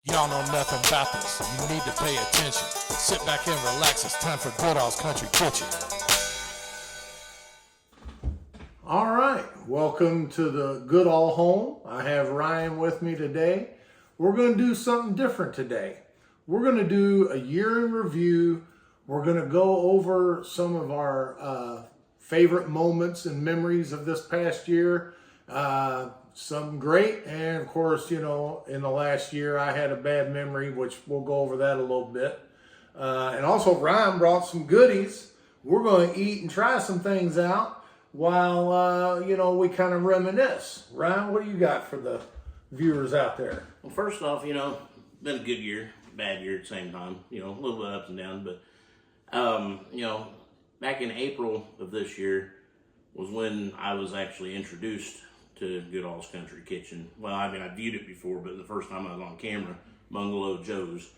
Y'all know nothing about this. You need to pay attention. Sit back and relax. It's time for Goodall's Country Kitchen. All right, welcome to the Goodall home. I have Ryan with me today. We're going to do something different today. We're going to do a year in review. We're going to go over some of our favorite moments and memories of this past year. Some great, and of course, you know, in the last year I had a bad memory, which we'll go over that a little bit. And also Ryan brought some goodies. We're going to eat and try some things out while, you know, we kind of reminisce. Ryan, what do you got for the viewers out there? Well, first off, you know, been a good year, bad year at the same time, you know, a little bit ups and downs, but, you know, back in April of this year was when I was actually introduced to Goodall's Country Kitchen. Well, I mean, I viewed it before, but the first time I was on camera, Bungalow Joes.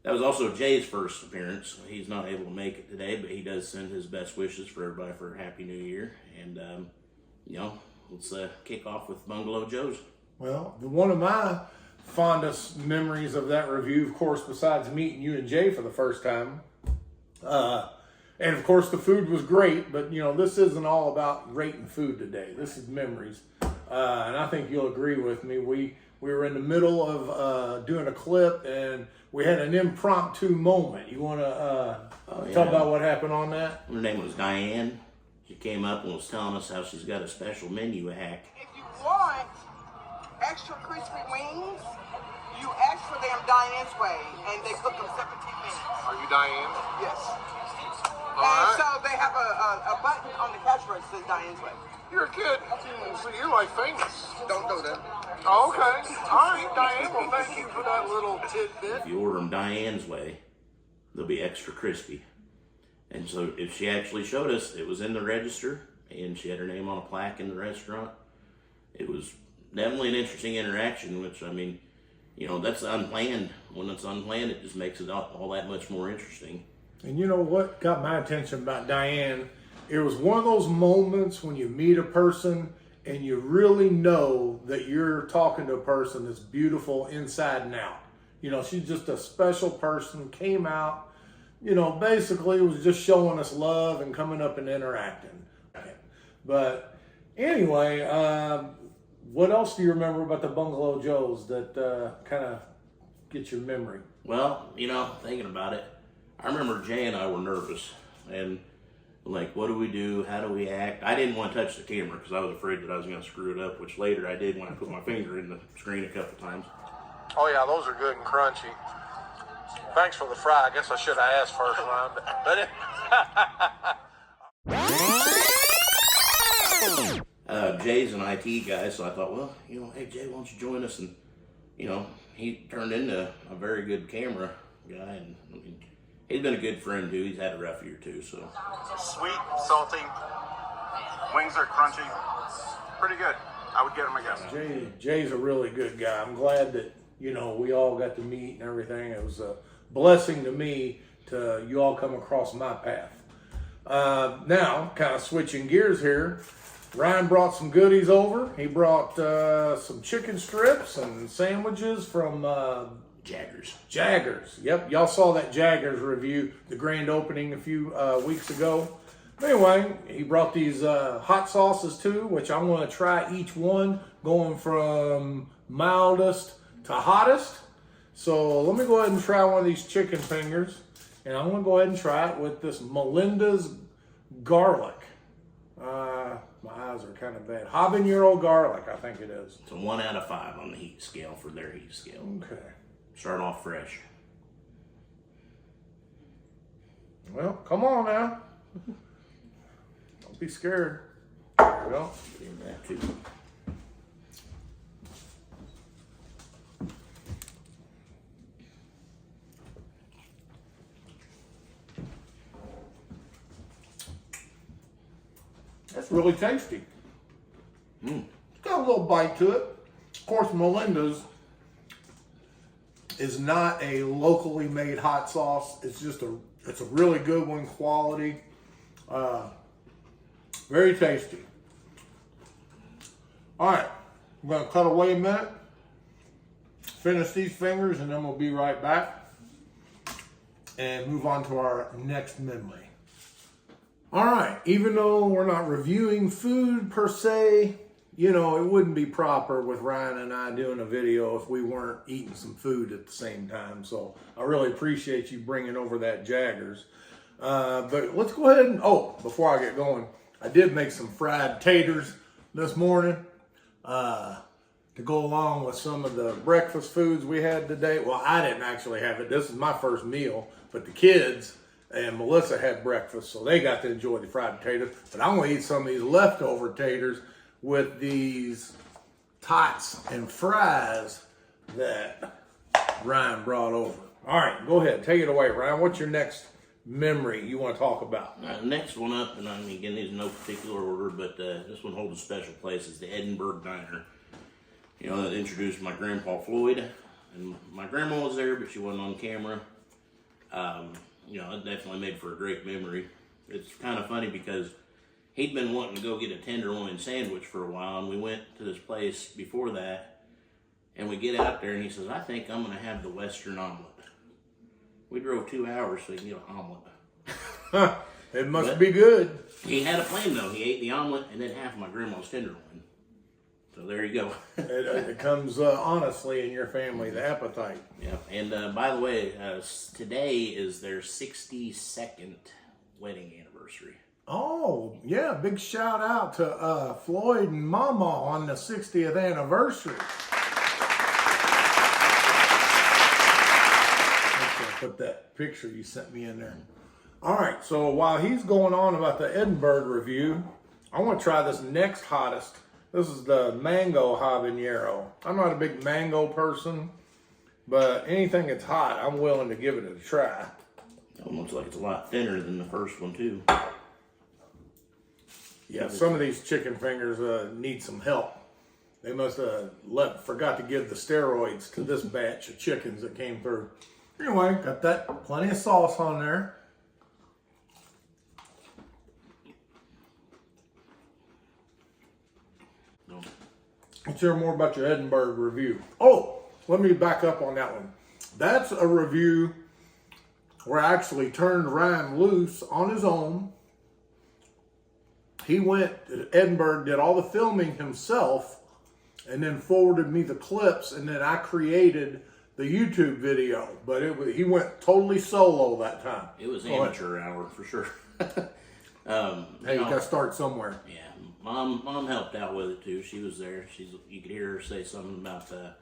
That was also Jay's first appearance. He's not able to make it today, but he does send his best wishes for everybody for a Happy New Year. And, you know, let's kick off with Bungalow Joes. Well, one of my fondest memories of that review, of course, besides meeting you and Jay for the first time, and of course the food was great, but you know, this isn't all about rating food today. This is memories. And I think you'll agree with me. We were in the middle of doing a clip and we had an impromptu moment. You want to talk about what happened on that? Her name was Diane. She came up and was telling us how she's got a special menu hack. If you want extra crispy wings, you ask for them Diane's way, and they cook them 17 minutes. Are you Diane? Yes. All And right. so they have a button on the cash register that says Diane's way. You're a kid. So you're like famous. Don't go there. Oh, okay. All right, Diane. Well, thank you for that little tidbit. If you order them Diane's way, they'll be extra crispy. And so if she actually showed us, it was in the register, and she had her name on a plaque in the restaurant. It was definitely an interesting interaction, which, I mean, you know, that's unplanned. When it's unplanned, it just makes it all that much more interesting. And you know what got my attention about Diane? It was one of those moments when you meet a person and you really know that you're talking to a person that's beautiful inside and out. You know, she's just a special person, came out, you know, basically was just showing us love and coming up and interacting. But anyway, what else do you remember about the Bungalow Joes that kind of gets your memory? Well, you know, thinking about it, I remember Jay and I were nervous, and like, what do we do? How do we act? I didn't want to touch the camera because I was afraid that I was going to screw it up, which later I did when I put my finger in the screen a couple times. Oh, yeah, those are good and crunchy. Thanks for the fry. I guess I should have asked first, Ryan. But Jay's an IT guy, so I thought, well, you know, hey, Jay, why don't you join us? And, you know, he turned into a very good camera guy, and I mean, he's been a good friend, too. He's had a rough year, too, so. Sweet, salty, wings are crunchy. Pretty good. I would get them again. Jay's a really good guy. I'm glad that, you know, we all got to meet and everything. It was a blessing to me to you all come across my path. Now, kind of switching gears here, Ryan brought some goodies over. He brought some chicken strips and sandwiches from Jaggers. Yep, y'all saw that Jaggers review, the grand opening a few weeks ago. Anyway, he brought these hot sauces too, which I'm going to try each one, going from mildest to hottest. So let me go ahead and try one of these chicken fingers, and I'm going to go ahead and try it with this Melinda's garlic. My eyes are kind of bad. Habanero garlic, I think it is. It's a 1 out of 5 on the heat scale for their heat scale. Okay. Start off fresh. Well, come on now. Don't be scared. There we go. Get in that too. That's really tasty. It's got a little bite to it. Of course, Melinda's is not a locally made hot sauce. It's just it's a really good one, quality. Very tasty. All right, I'm gonna cut away a minute. finish these fingers and then we'll be right back and move on to our next memory. All right, even though we're not reviewing food per se, you know, it wouldn't be proper with Ryan and I doing a video if we weren't eating some food at the same time. So I really appreciate you bringing over that Jaggers. But let's go ahead and, before I get going, I did make some fried taters this morning to go along with some of the breakfast foods we had today. Well, I didn't actually have it. This is my first meal, but the kids and Melissa had breakfast, so they got to enjoy the fried potatoes. But I'm going to eat some of these leftover taters with these tots and fries that Ryan brought over. All right, go ahead. Take it away, Ryan. What's your next memory you want to talk about? Next one up, and I mean, again, these in no particular order, but this one holds a special place, is the Edinburg Diner. You know, that introduced my grandpa Floyd, and my grandma was there, but she wasn't on camera. You know, it definitely made for a great memory. It's kind of funny because he'd been wanting to go get a tenderloin sandwich for a while, and we went to this place before that, and we get out there, and he says, I think I'm going to have the Western omelet. We drove 2 hours so he can get an omelet. It must be good. He had a plan, though. He ate the omelet and then half of my grandma's tenderloin. So there you go. It comes honestly in your family, the appetite. Yeah, and by the way, today is their 62nd wedding anniversary. Oh, yeah, big shout out to Floyd and Mama on the 60th anniversary. Let's put that picture you sent me in there. All right, so while he's going on about the Edinburg review, I want to try this next hottest. This is the mango habanero. I'm not a big mango person, but anything that's hot, I'm willing to give it a try. It looks like it's a lot thinner than the first one, too. Yeah, some of these chicken fingers need some help. They must have forgot to give the steroids to this batch of chickens that came through. Anyway, got that plenty of sauce on there. Let's hear more about your Edinburg review. Oh, let me back up on that one. That's a review where I actually turned Ryan loose on his own. He went to Edinburg, did all the filming himself, and then forwarded me the clips, and then I created the YouTube video. But he went totally solo that time. It was amateur hour for sure. Hey, you got to start somewhere. Yeah, Mom helped out with it too. She was there. You could hear her say something about the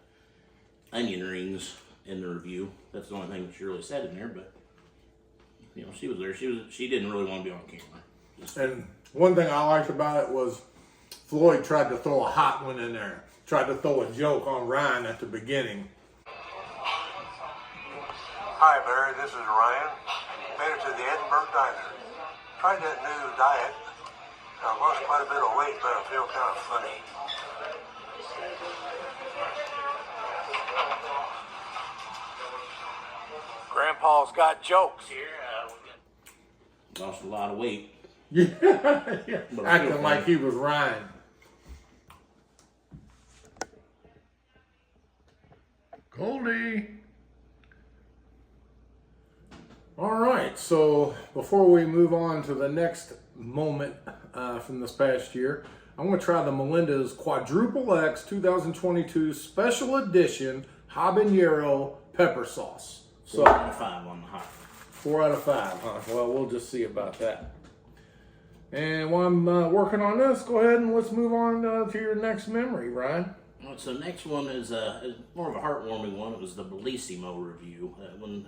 onion rings in the review. That's the only thing that she really said in there. But you know, she was there. She didn't really want to be on camera. And one thing I liked about it was Floyd tried to throw a hot one in there. Tried to throw a joke on Ryan at the beginning. Hi Barry, this is Ryan. Made it to the Edinburg Diner. Tried that new diet. I lost quite a bit of weight, but I feel kind of funny. Grandpa's got jokes here. Lost a lot of weight. Yeah, acting like he was Ryan. Goldie. All right, so before we move on to the next moment from this past year, I'm going to try the Melinda's Quadruple X 2022 Special Edition Habanero Pepper Sauce. 4 out of 5 on the hot. 4 out of 5, huh? Well, we'll just see about that. And while I'm working on this, go ahead and let's move on to your next memory, Ryan. Well, so next one is more of a heartwarming one. It was the Bellissimo review. That one,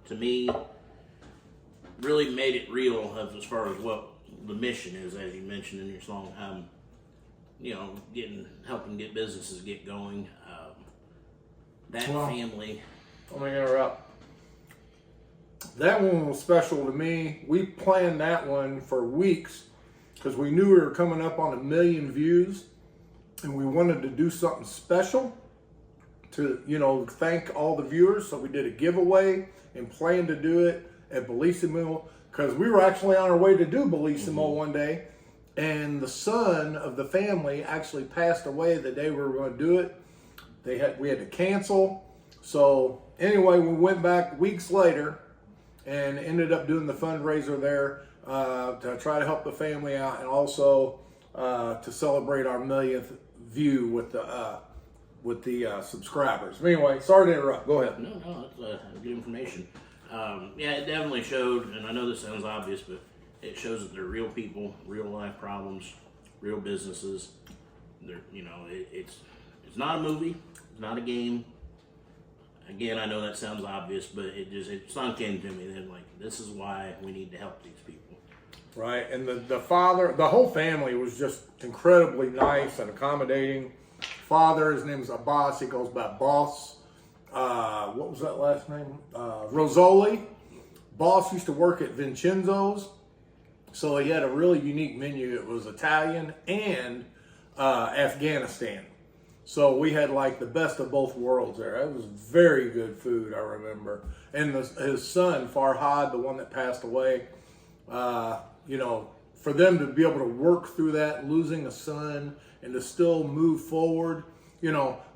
to me, really made it real as far as what the mission is, as you mentioned in your song. You know, helping get businesses get going. Family. Let me interrupt. That one was special to me. We planned that one for weeks because we knew we were coming up on 1 million views, and we wanted to do something special to, you know, thank all the viewers. So we did a giveaway and planned to do it at Bellissimo because we were actually on our way to do Bellissimo one day, and the son of the family actually passed away the day we were going to do it. We had to cancel, So anyway, we went back weeks later and ended up doing the fundraiser there to try to help the family out, and also to celebrate our 1,000th view with the subscribers. But anyway, sorry to interrupt. Go ahead. No, that's good information. Yeah, it definitely showed, and I know this sounds obvious, but it shows that they're real people, real life problems, real businesses. They're, it's not a movie, it's not a game. Again, I know that sounds obvious, but it sunk into me that this is why we need to help these people. Right, and the father, the whole family was just incredibly nice and accommodating. Father, his name is Abbas, he goes by Boss. What was that last name? Rosoli. Boss used to work at Vincenzo's, so he had a really unique menu. It was Italian and Afghanistan. So we had the best of both worlds there. It was very good food, I remember. And his son, Farhad, the one that passed away, for them to be able to work through that, losing a son, and to still move forward,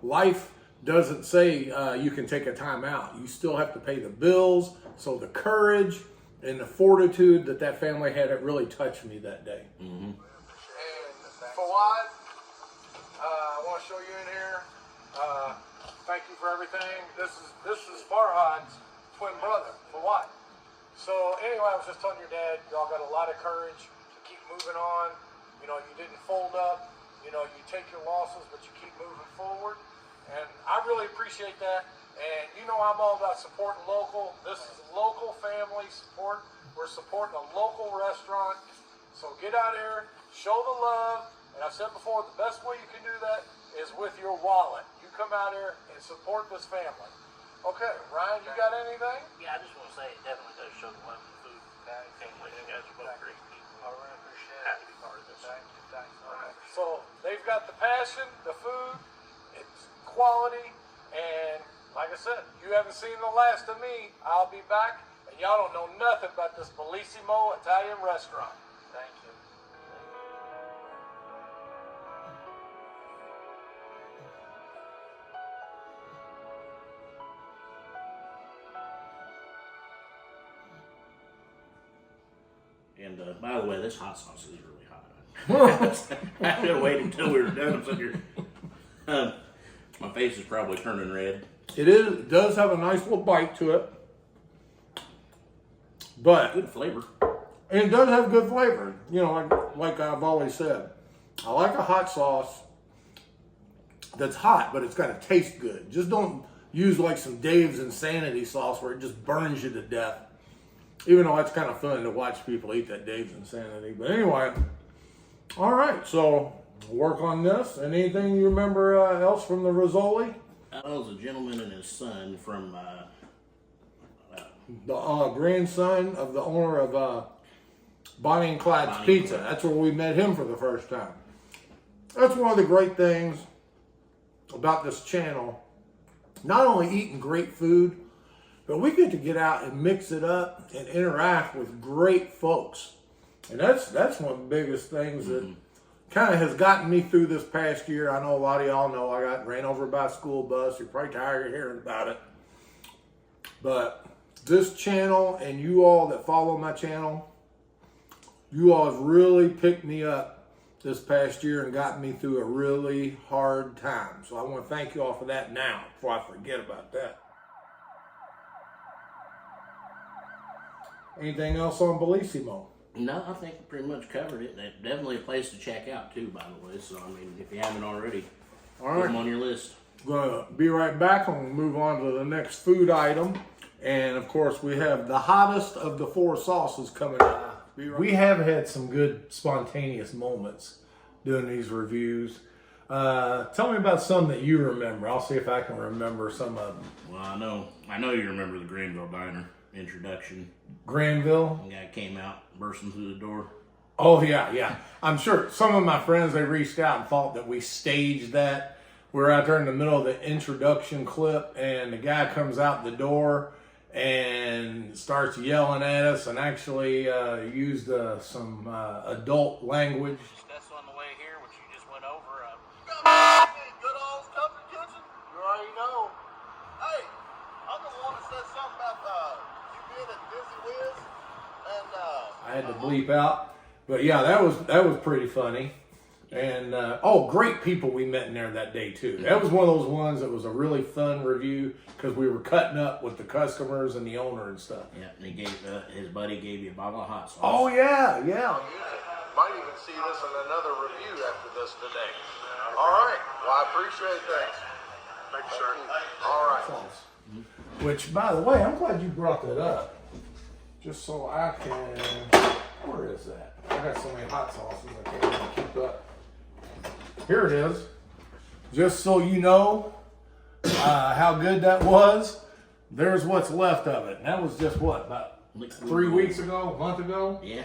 life doesn't say you can take a time out. You still have to pay the bills. So the courage and the fortitude that family had, it really touched me that day. Mm-hmm. And Fawad, I want to show you in here. Thank you for everything. This is Farhad's twin brother, Fawad. So anyway, I was just telling your dad, y'all got a lot of courage to keep moving on. You didn't fold up. You take your losses, but you keep moving forward. And I really appreciate that. And I'm all about supporting local. This is local family support. We're supporting a local restaurant. So get out here, show the love. And I've said before, the best way you can do that is with your wallet. You come out here and support this family. Okay, Ryan, you got anything? Yeah, I just want to say it definitely does show the love of the food. Family, you guys are both great people. I really appreciate it. Happy to be part of this. Thank you. So they've got the passion, the food, it's quality, and like I said, you haven't seen the last of me. I'll be back, and y'all don't know nothing about this Bellissimo Italian restaurant. Thank you. And by the way, this hot sauce is really hot. I had to wait until we were done. I'm sitting here. My face is probably turning red. It does have a nice little bite to it, but Good flavor. and it does have good flavor. Like I've always said, I like a hot sauce that's hot, but it's got to taste good. Just don't use some Dave's Insanity sauce where it just burns you to death. Even though it's kind of fun to watch people eat that Dave's Insanity. But anyway, all right, so work on this. And anything you remember else from the Rosoli? That was a gentleman and his son from The grandson of the owner of Bonnie and Clyde's Bonnie Pizza. and Clyde. That's where we met him for the first time. That's one of the great things about this channel. Not only eating great food, but we get to get out and mix it up and interact with great folks. And that's one of the biggest things that kind of has gotten me through this past year. I know a lot of y'all know I got ran over by a school bus. You're probably tired of hearing about it. But this channel and you all that follow my channel, you all have really picked me up this past year and got me through a really hard time. So I want to thank you all for that now before I forget about that. Anything else on Bellissimo? No, I think we pretty much covered it. That's definitely a place to check out too, by the way. So if you haven't already, All put right. them on your list. Gonna be right back. I'm gonna move on to the next food item. And of course, we have the hottest of the 4 sauces coming up. We have had some good spontaneous moments doing these reviews. Tell me about some that you remember. I'll see if I can remember some of them. Well, I know you remember the Greenville Diner introduction. Granville. The guy came out bursting through the door. Oh yeah. I'm sure some of my friends, they reached out and thought that we staged that. We're out there in the middle of the introduction clip, and the guy comes out the door and starts yelling at us, and actually used some adult language. That's on the way here, which you just went over. Good old stuff in the kitchen. You already know. Hey, said something about you being at Dizzy Wiz, and I had to bleep out. But yeah, that was pretty funny. And great people we met in there that day too. That was one of those ones that was a really fun review because we were cutting up with the customers and the owner and stuff. Yeah, and he gave his buddy gave you a bottle of hot sauce. Oh yeah. Might even see this in another review after this today. All right. Well, I appreciate that. thank you, sir. All right. Sauce. Which, by the way, I'm glad you brought that up. Just so I can. Where is that? I got so many hot sauces I can't even keep up. Here it is. Just so you know how good that was. There's what's left of it. And that was just what, about 3 weeks ago, a month ago? Yeah.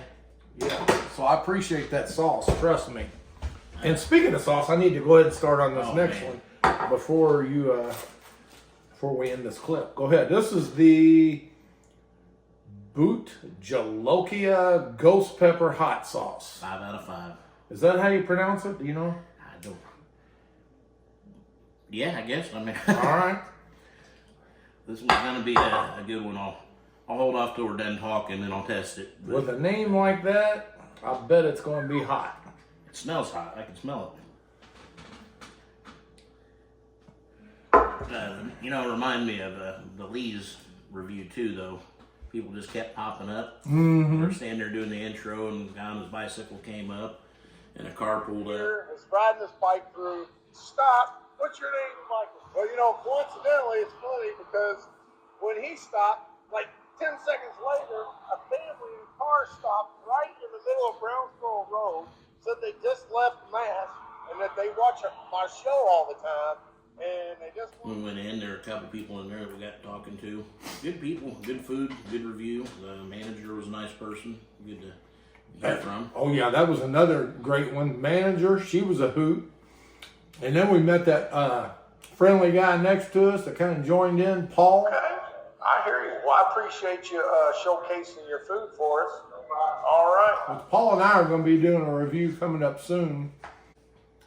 Yeah. So I appreciate that sauce. Trust me. And speaking of sauce, I need to go ahead and start on this next one before we end this clip. Go ahead. This is the Boot Jalokia Ghost Pepper Hot Sauce. 5 out of 5. Is that how you pronounce it? Do you know? I don't. Yeah, I guess. I mean, All right. this one's gonna be a good one. I'll hold off till we're done talking, and I'll test it. But With a name like that, I bet it's going to be hot. it smells hot. I can smell it. Remind me of the Lee's review too, though. People just kept popping up. Mm-hmm. We're standing there doing the intro, and the guy on his bicycle came up, and a car pulled up. Is riding this bike through. Stop. What's your name, Michael? Well, coincidentally, it's funny because when he stopped, like 10 seconds later, a family in a car stopped right in the middle of Brownsboro Road, said they just left Mass, and that they watch my show all the time, and they just We went in, there were a couple people in there that we got talking to. Good people, good food, good review. The manager was a nice person. Good to hear from. Oh, yeah, that was another great one. Manager, she was a hoot. And then we met that friendly guy next to us that kind of joined in, Paul. Okay. I hear you. Well, I appreciate you showcasing your food for us. All right. Paul and I are going to be doing a review coming up soon.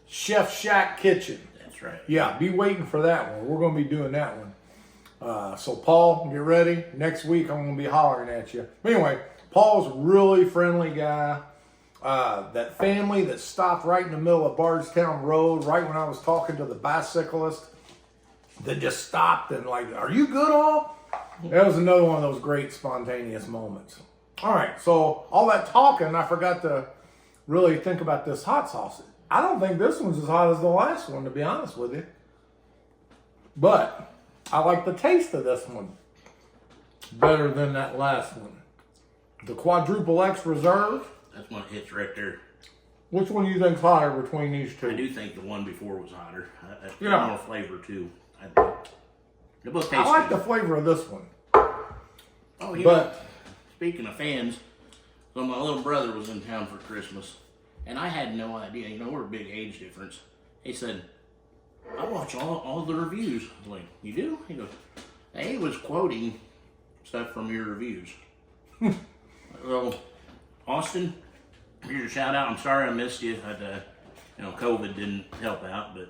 Chef Shack Kitchen. That's right. Yeah, be waiting for that one. We're going to be doing that one. So Paul, get ready. Next week I'm going to be hollering at you. But anyway, Paul's a really friendly guy. That family that stopped right in the middle of Bardstown Road, right when I was talking to the bicyclist, that just stopped and like, are you good all? That was another one of those great spontaneous moments. All right, so all that talking, I forgot to really think about this hot sauce. I don't think this one's as hot as the last one, to be honest with you. But I like the taste of this one better than that last one. The Quadruple X Reserve. That's one hits right there. Which one do you think's hotter between these two? I do think the one before was hotter. Yeah. More flavor too. I think. They both taste I like good. the flavor of this one. Oh, But speaking of fans, so my little brother was in town for Christmas, and I had no idea. We're a big age difference. He said, I watch all the reviews. I was like, you do? He goes, he was quoting stuff from your reviews. Well, Austin, here's your shout out. I'm sorry I missed you. COVID didn't help out, but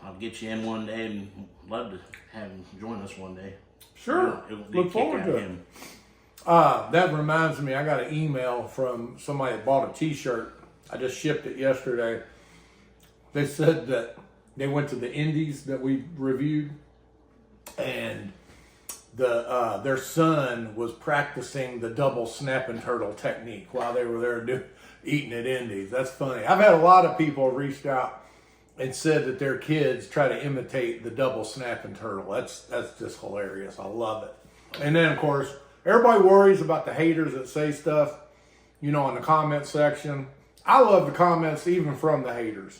I'll get you in one day and love to have him join us one day. sure, It would be a look kick forward out to of it. him. That reminds me, I got an email from somebody that bought a t-shirt. I just shipped it yesterday. They said that they went to the Indies that we reviewed, and their son was practicing the double snapping turtle technique while they were there eating at Indies. That's funny. I've had a lot of people reached out and said that their kids try to imitate the double snapping turtle. That's just hilarious. I love it. And then, of course, everybody worries about the haters that say stuff, in the comment section. I love the comments even from the haters.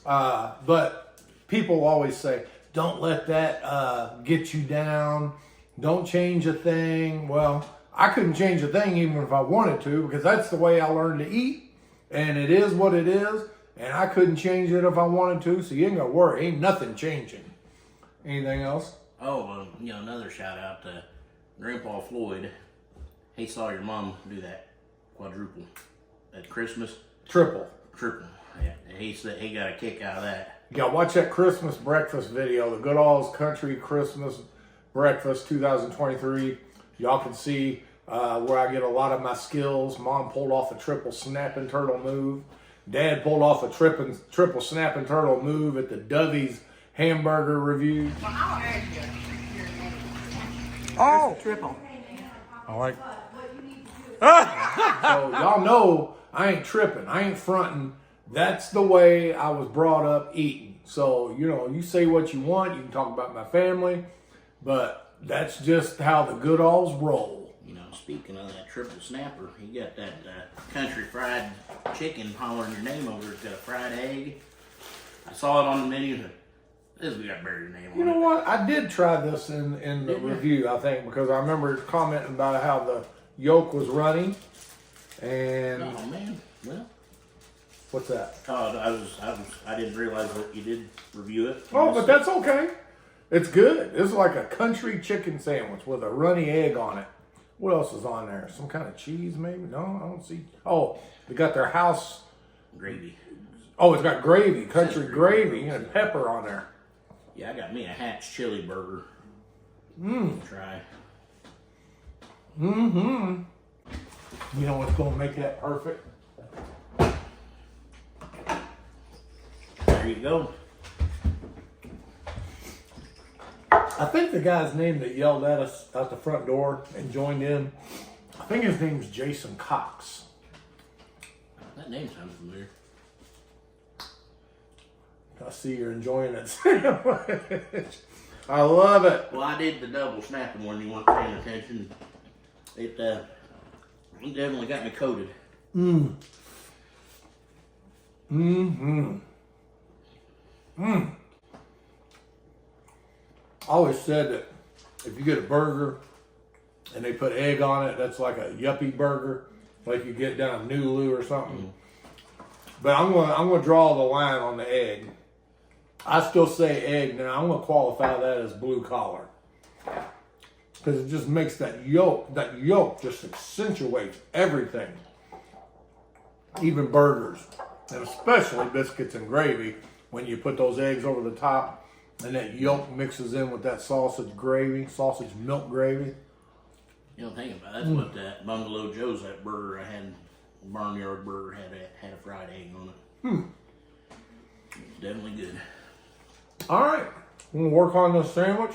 But people always say, don't let that get you down. Don't change a thing. Well, I couldn't change a thing even if I wanted to, because that's the way I learned to eat. And it is what it is. And I couldn't change it if I wanted to. So you ain't got to worry. Ain't nothing changing. Anything else? Oh, another shout out to Grandpa Floyd. He saw your mom do that quadruple at Christmas. Triple. Yeah, he said he got a kick out of that. You got to watch that Christmas breakfast video, the Good All's Country Christmas breakfast 2023. Y'all can see where I get a lot of my skills. Mom pulled off a triple snapping turtle move. Dad pulled off a triple snapping turtle move at the Dovey's hamburger review. Oh, triple. I like. So y'all know I ain't tripping. I ain't fronting. That's the way I was brought up eating. So, you know, you say what you want. You can talk about my family. But that's just how the good alls roll. You know, speaking of that triple snapper, you got that country fried chicken hollering your name over. It's got a fried egg. I saw it on the menu. This has got buried name on it. You know what? I did try this in the review, I think, because I remember commenting about how the yolk was runny. And Oh man, well, what's that? I didn't realize that you did review it. Oh, but that's okay. It's good. It's like a country chicken sandwich with a runny egg on it. What else is on there? Some kind of cheese, maybe? No, I don't see. Oh, they got their house Gravy. Oh, it's got gravy, country gravy, and pepper on there. Yeah, I got me a Hatch chili burger. Try. Mm-hmm. You know what's going to make that perfect? There you go. I think the guy's name that yelled at us out the front door and joined in, I think his name's Jason Cox. That name sounds familiar. I see you're enjoying it sandwich. I love it. Well, I did the double snapping when you weren't paying attention. It definitely got me coated. I always said that if you get a burger and they put egg on it, that's like a yuppie burger, like you get down at Nulu or something. But I'm gonna draw the line on the egg. I still say egg now. I'm gonna qualify that as blue collar because it just makes that yolk just accentuates everything, even burgers, and especially biscuits and gravy. When you put those eggs over the top and that yolk mixes in with that sausage milk gravy. You know, think about it. That's what that Bungalow Joes, that burger I had, barnyard burger, had a fried egg on it. It's definitely good. All right, we're gonna work on this sandwich.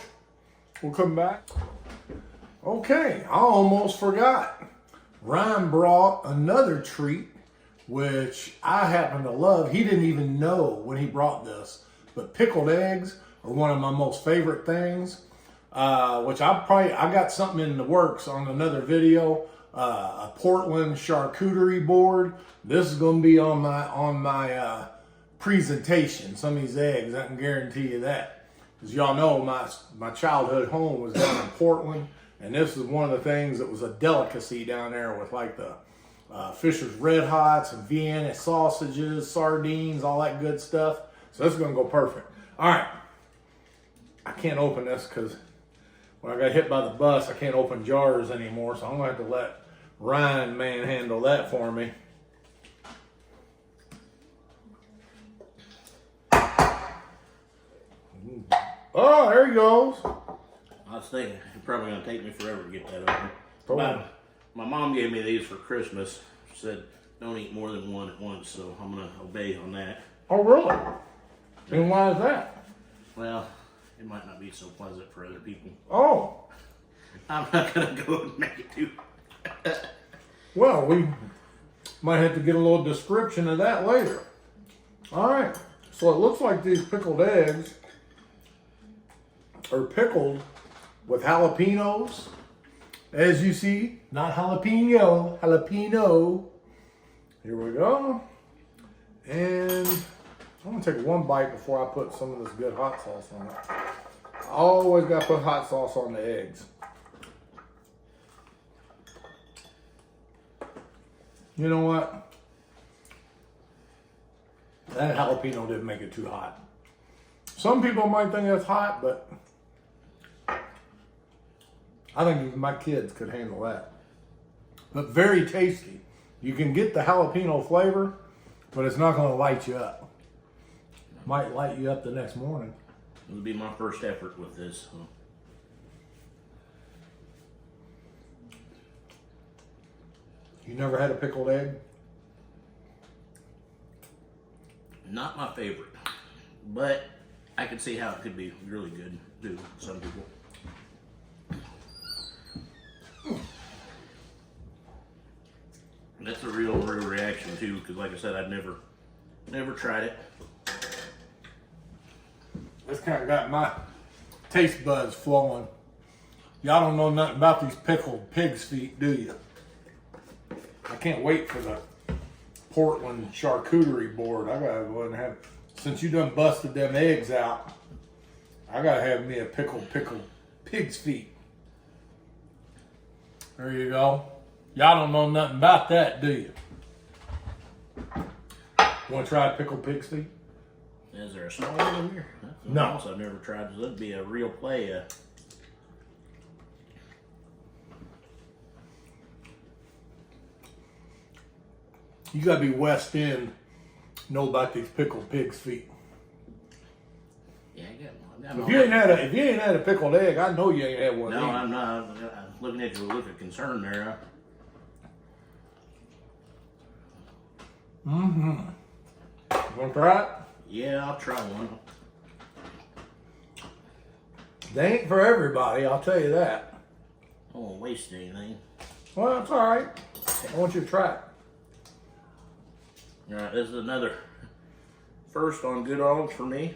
We'll come back. Okay, I almost forgot. Ryan brought another treat, which I happen to love. He didn't even know when he brought this, but pickled eggs are one of my most favorite things. Which I got something in the works on another video. A Portland charcuterie board. This is gonna be on my presentation. Some of these eggs, I can guarantee you that. As y'all know, my childhood home was down in Portland, and this is one of the things that was a delicacy down there with like the Fisher's Red Hots and Vienna sausages, sardines, all that good stuff. So this is gonna go perfect. All right, I can't open this because when I got hit by the bus, I can't open jars anymore, so I'm gonna have to let Ryan manhandle that for me. Oh, there he goes. I was thinking it's probably going to take me forever to get that open. My mom gave me these for Christmas. She said, don't eat more than one at once, so I'm going to obey on that. Oh, really? And why is that? Well, it might not be so pleasant for other people. Oh. I'm not going to go and make it too. Well, we might have to get a little description of that later. All right. So it looks like these pickled eggs are pickled with jalapenos. As you see, not jalapeno, jalapeno. Here we go. And I'm gonna take one bite before I put some of this good hot sauce on it. I always gotta put hot sauce on the eggs. You know what? That jalapeno didn't make it too hot. Some people might think that's hot, but I think even my kids could handle that. But very tasty. You can get the jalapeno flavor, but it's not going to light you up. Might light you up the next morning. It'll be my first effort with this. So. You never had a pickled egg? Not my favorite, but I can see how it could be really good to some people. That's a real reaction too, because like I said, I've never tried it. This kind of got my taste buds flowing. Y'all don't know nothing about these pickled pig's feet, do you? I can't wait for the Portland charcuterie board. I gotta go and have, since you done busted them eggs out, I gotta have me a pickled pig's feet. There you go. Y'all don't know nothing about that, do you? Want to try pickled pig's feet? Is there a small one in here? That's something No. else I've never tried. So that'd be a real play. You gotta be West End, know about these pickled pig's feet. Yeah, I got one. If you ain't had a pickled egg, I know you ain't had one. No, either. I'm not. I'm looking at you with a look of concern there. You wanna try it? Yeah, I'll try one. They ain't for everybody, I'll tell you that. I won't waste anything. Well, it's all right. I want you to try it. All right, this is another first on Good Dogs for me.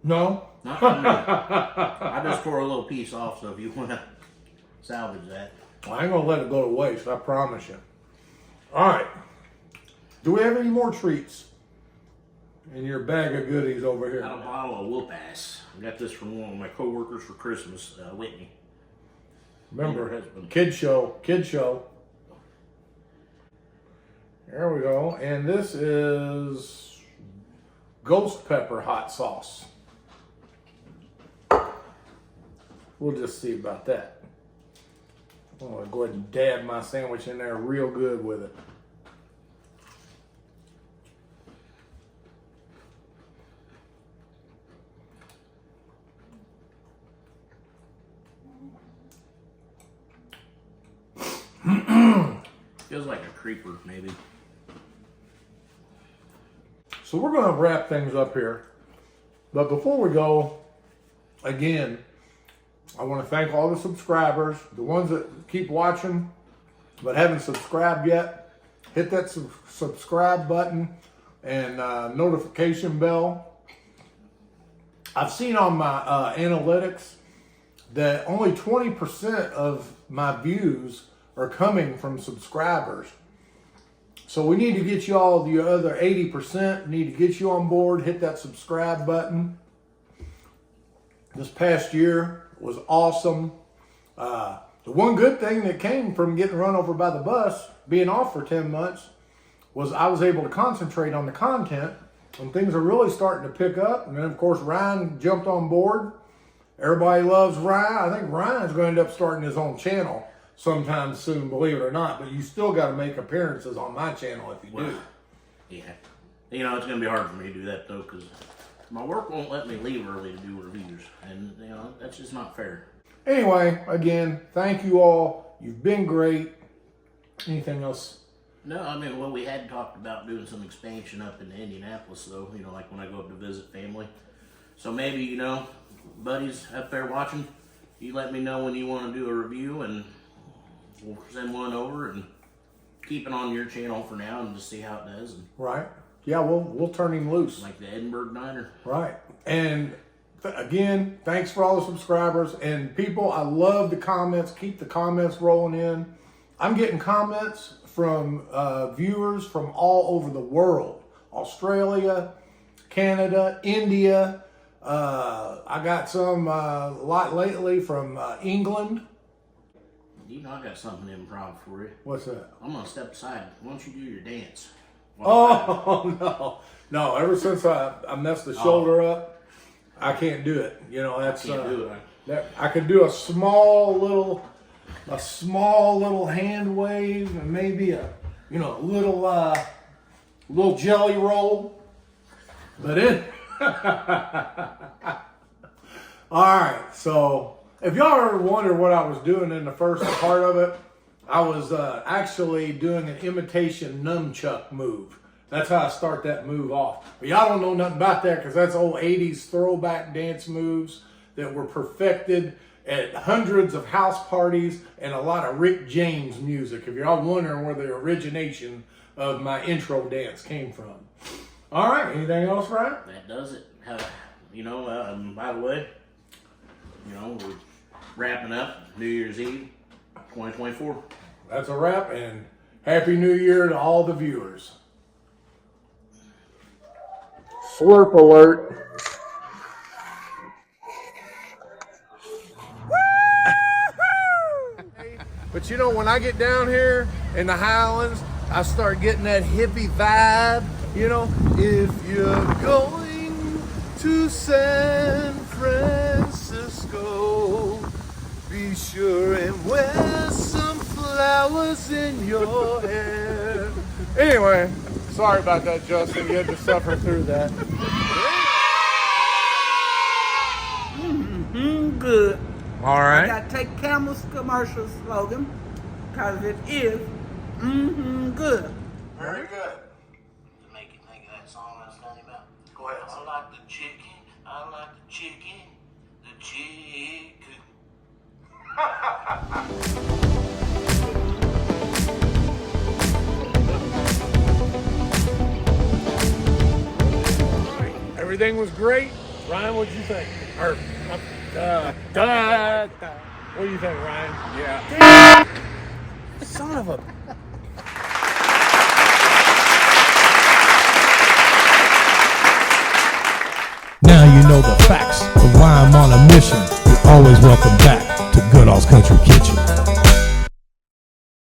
No? Not for me. I just tore a little piece off, so if you want to salvage that. I ain't gonna let it go to waste, I promise you. All right. Do we have any more treats in your bag of goodies over here? Got a bottle of whoop ass. I got this from one of my coworkers for Christmas, Whitney. Remember, Your husband. kid show. There we go. And this is ghost pepper hot sauce. We'll just see about that. I'm gonna go ahead and dab my sandwich in there real good with it. Feels like a creeper, maybe. So we're gonna wrap things up here. But before we go, again, I want to thank all the subscribers, the ones that keep watching but haven't subscribed yet. Hit that subscribe button and notification bell. I've seen on my analytics that only 20% of my views are coming from subscribers. So we need to get you all, the other 80%, need to get you on board, hit that subscribe button. This past year was awesome. The one good thing that came from getting run over by the bus, being off for 10 months, was I was able to concentrate on the content when things are really starting to pick up. And then, of course, Ryan jumped on board. Everybody loves Ryan. I think Ryan's going to end up starting his own channel sometime soon, believe it or not. But you still got to make appearances on my channel if you do. Yeah. You know, it's going to be hard for me to do that, though, because my work won't let me leave early to do reviews. And, you know, that's just not fair. Anyway, again, thank you all. You've been great. Anything else? No, I mean, well, we had talked about doing some expansion up in Indianapolis, though, you know, like when I go up to visit family. So maybe, you know, buddies up there watching, you let me know when you want to do a review, and we'll send one over and keep it on your channel for now and just see how it does. And Right. Yeah, we'll turn him loose. like the Edinburg Diner. Right. And again, thanks for all the subscribers. And people, I love the comments. Keep the comments rolling in. I'm getting comments from viewers from all over the world. Australia, Canada, India. I got some, a lot lately from England. You know, I got something improv for you. What's that? I'm going to step aside. Why don't you do your dance? Oh, no. No, ever since I messed the shoulder up, I can't do it. You know, that's Can't do it. I could do a small little hand wave and maybe a little jelly roll. But All right, so if y'all ever wonder what I was doing in the first part of it, I was actually doing an imitation nunchuck move. That's how I start that move off. But y'all don't know nothing about that because that's old 80s throwback dance moves that were perfected at hundreds of house parties and a lot of Rick James music, if you're all wondering where the origination of my intro dance came from. All right, anything else, Ryan? That does it. You know, by the way, you know, we're wrapping up New Year's Eve 2024. That's a wrap, and Happy New Year to all the viewers. Slurp alert. But you know, when I get down here in the Highlands, I start getting that hippie vibe. You know, if you're going to San Francisco, be sure and wear some flowers in your hair. Anyway, sorry about that, Justin. You had to suffer through that. Good. All I right. gotta take Camel's commercial slogan because it is good. Very good. To make you think of that song I was telling you about. Go ahead. I like the chicken. I like the chicken. The chicken. Everything was great. Ryan, what'd you think? Or, what do you think, Ryan? Yeah. Son of a... Now you know the facts of why I'm on a mission. You're always welcome back to Goodall's Country Kids.